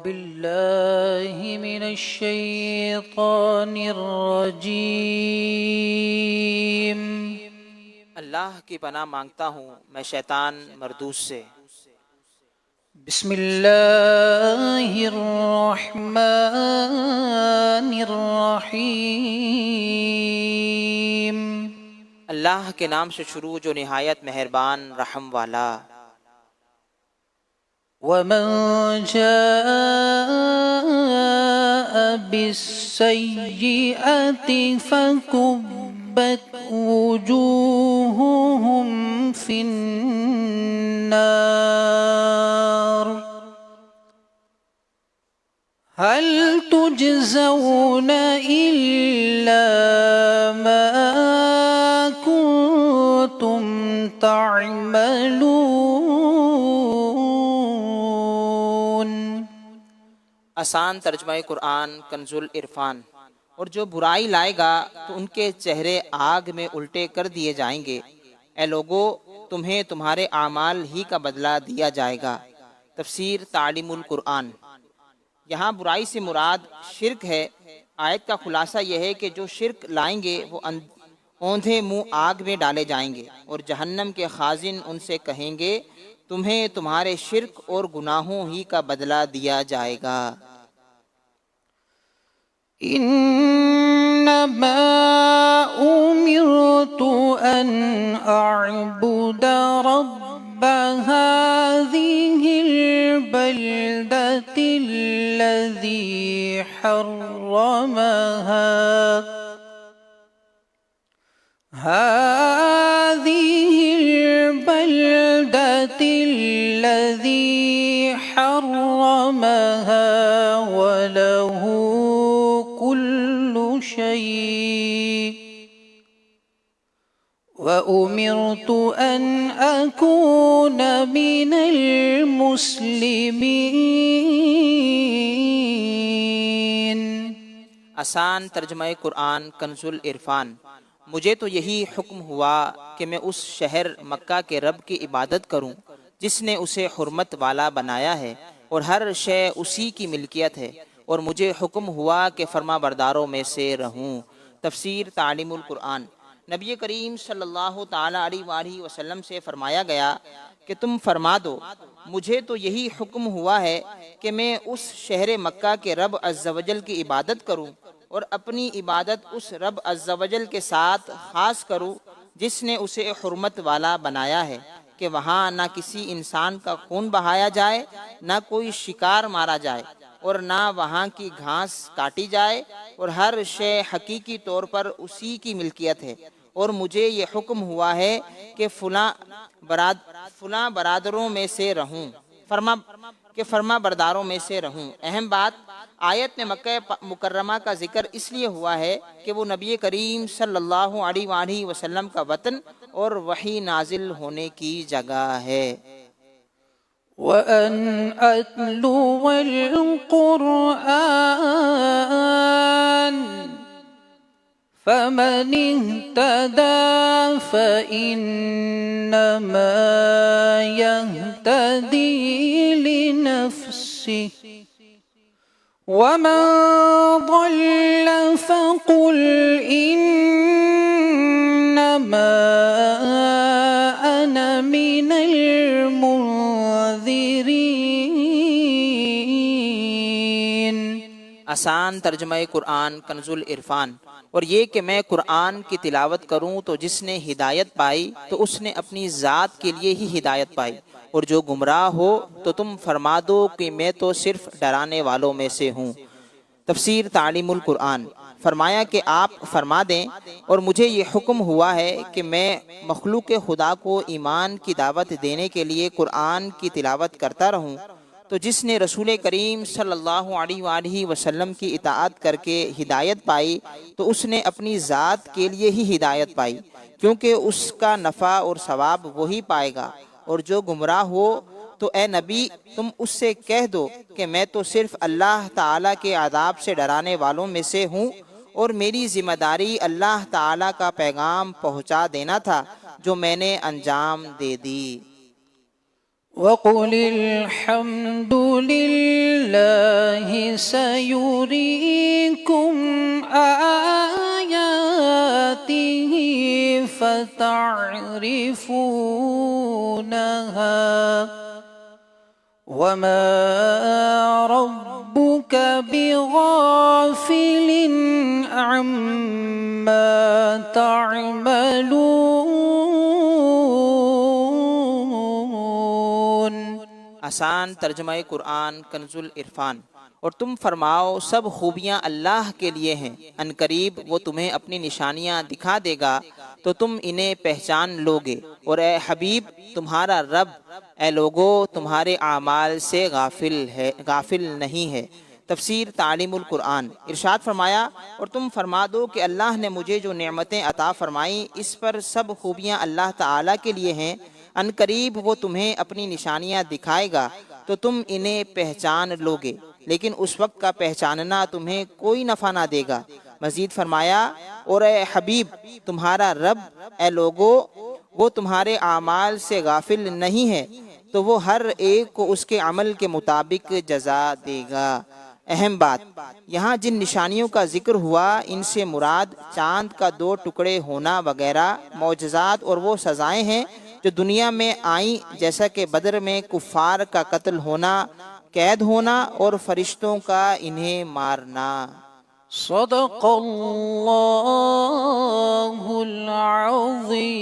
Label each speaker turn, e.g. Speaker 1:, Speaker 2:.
Speaker 1: बिल्लाहि मिनश्शैतानिर्रजीम।
Speaker 2: अल्लाह की पनाह मांगता हूँ मैं शैतान मरदूस से।
Speaker 1: बिस्मिल्लाहिर्रहमानिर्रहीम।
Speaker 2: अल्लाह के नाम से शुरू जो निहायत मेहरबान रहम वाला।
Speaker 1: वमन जाअ बिस्सय्यिअति फकुब्बत वुजूहुहुम फिन्नार हल तुजज़ौन इल्ला मा कुन्तुम तअमलून।
Speaker 2: आसान तर्जमा कुरान कंजुल इरफान। और जो बुराई लाएगा तो उनके चेहरे आग में उल्टे कर दिए जाएंगे। ए लोगो, तुम्हें तुम्हारे आमाल ही का बदला दिया जाएगा। तफसीर तालीमुल कुरान। यहाँ बुराई से मुराद शिर्क है। आयत का खुलासा यह है कि जो शिर्क लाएंगे वो औंधे मुंह आग में डाले जाएंगे और जहन्नम के खाजिन उनसे कहेंगे तुम्हें तुम्हारे शिर्क और गुनाहों ही का बदला दिया जाएगा।
Speaker 1: इन्नमा उमिरतु अन अअबुद रब्ब हाज़िहिल बल्दतिल्लज़ी हर्रमहा हाज़िहिल बल्दतिल्लज़ी हर्रमहा वलहु कुल्लु शै वउमिरतु अन अकून मिनल मुस्लिमीन।
Speaker 2: आसान तर्जमा कुरान कंजुल इरफान। मुझे तो यही हुक्म हुआ कि मैं उस शहर मक्का के रब की इबादत करूं जिसने उसे हुर्मत वाला बनाया है और हर शय उसी की मिल्कियत है, और मुझे हुक्म हुआ कि फरमा बरदारों में से रहूं। तफसीर तालीमुल कुरान। नबी करीम सल्लल्लाहु ताला अलैहि वसल्लम से फरमाया गया कि तुम फरमा दो मुझे तो यही हुक्म हुआ है कि मैं उस शहर मक्का के रब अज़्ज़ा वजल की इबादत करूं और अपनी इबादत उस रब अज़्ज़ा वजल के साथ ख़ास करूं जिसने उसे हुर्मत वाला बनाया है कि वहाँ ना किसी इंसान का खून बहाया जाए, ना कोई शिकार मारा जाए और ना वहाँ की घास काटी जाए, और हर शय हकीकी तौर पर उसी की मिल्कियत है। और मुझे ये हुक्म हुआ है कि फुला बरादरों में से रहूं, फरमा बरदारों में से रहूं। अहम बात, आयत में मक्का मुकर्रमा का जिक्र इसलिए हुआ है कि वो नबी करीम सल्लल्लाहु अलैहि वसल्लम का वतन और वही नाजिल होने की जगह है।
Speaker 1: वअन अत्लुवल कुरआन फमन इह्तदा फइन्नमा यह्तदी लिनफ्सिहि वमन ضل फकुल इन्नमा अना मिनल मुन्ज़िरीन।
Speaker 2: आसान तर्जमा कुरान कंजुल इरफान। और ये कि मैं कुरान की तिलावत करूं तो जिसने हिदायत पाई तो उसने अपनी ज़ात के लिए ही हिदायत पाई, और जो गुमराह हो तो तुम फरमा दो कि मैं तो सिर्फ डराने वालों में से हूँ। तफसीर तालीमुल कुरान। फरमाया कि आप फरमा दें और मुझे ये हुक्म हुआ है कि मैं मखलूक खुदा को ईमान की दावत देने के लिए कुरान की तिलावत करता रहूं, तो जिसने रसूल करीम सल्लल्लाहु अलैहि वसल्लम की इताअत करके हिदायत पाई तो उसने अपनी ज़ात के लिए ही हिदायत पाई, क्योंकि उसका नफ़ा और सवाब वही पाएगा। और जो गुमराह हो तो ए नबी तुम उससे कह दो कि मैं तो सिर्फ अल्लाह ताला के आदाब से डराने वालों में से हूँ और मेरी जिम्मेदारी अल्लाह ताला का पैगाम पहुँचा देना था जो मैंने अंजाम दे दी।
Speaker 1: वक़ुलिल हम्दुलिल्लाहि سيريكم آياته فتعرفونها وما ربك بغافل عما تعملون।
Speaker 2: आसान तर्जुमा कुरान कंजुल इरफान। और तुम फरमाओ सब खूबियाँ अल्लाह के लिए हैं, अनकरीब वो तुम्हें अपनी निशानियाँ दिखा देगा तो तुम इन्हें पहचान लोगे। और ए हबीब तुम्हारा रब ए लोगो तुम्हारे आमाल से गाफिल नहीं है। तफसीर तालीमुल कुरान। इरशाद फरमाया और तुम फरमा दो कि अल्लाह ने मुझे जो नेमतें अता फरमाई इस पर सब खूबियाँ अल्लाह ताला के लिए हैं, अनकरीब वो तुम्हें अपनी निशानियाँ दिखाएगा तो तुम इन्हें पहचान लोगे, लेकिन उस वक्त का पहचानना तुम्हें कोई नफ़ा ना देगा। मज़ीद फरमाया और ए हबीब तुम्हारा रब ए लोगो वो तुम्हारे आमाल से गाफिल नहीं है तो वो हर एक को उसके अमल के मुताबिक जजा देगा। अहम बात, यहाँ जिन निशानियों का जिक्र हुआ इनसे मुराद चांद का 2 टुकड़े होना वगैरह मौजज़ात और वो सज़ाएं हैं जो दुनिया में आई, जैसा कि बदर में कुफ़ार का कत्ल होना, कैद होना और फरिश्तों का इन्हें मारना।
Speaker 1: सदक़ल्लाहुल अज़ीम।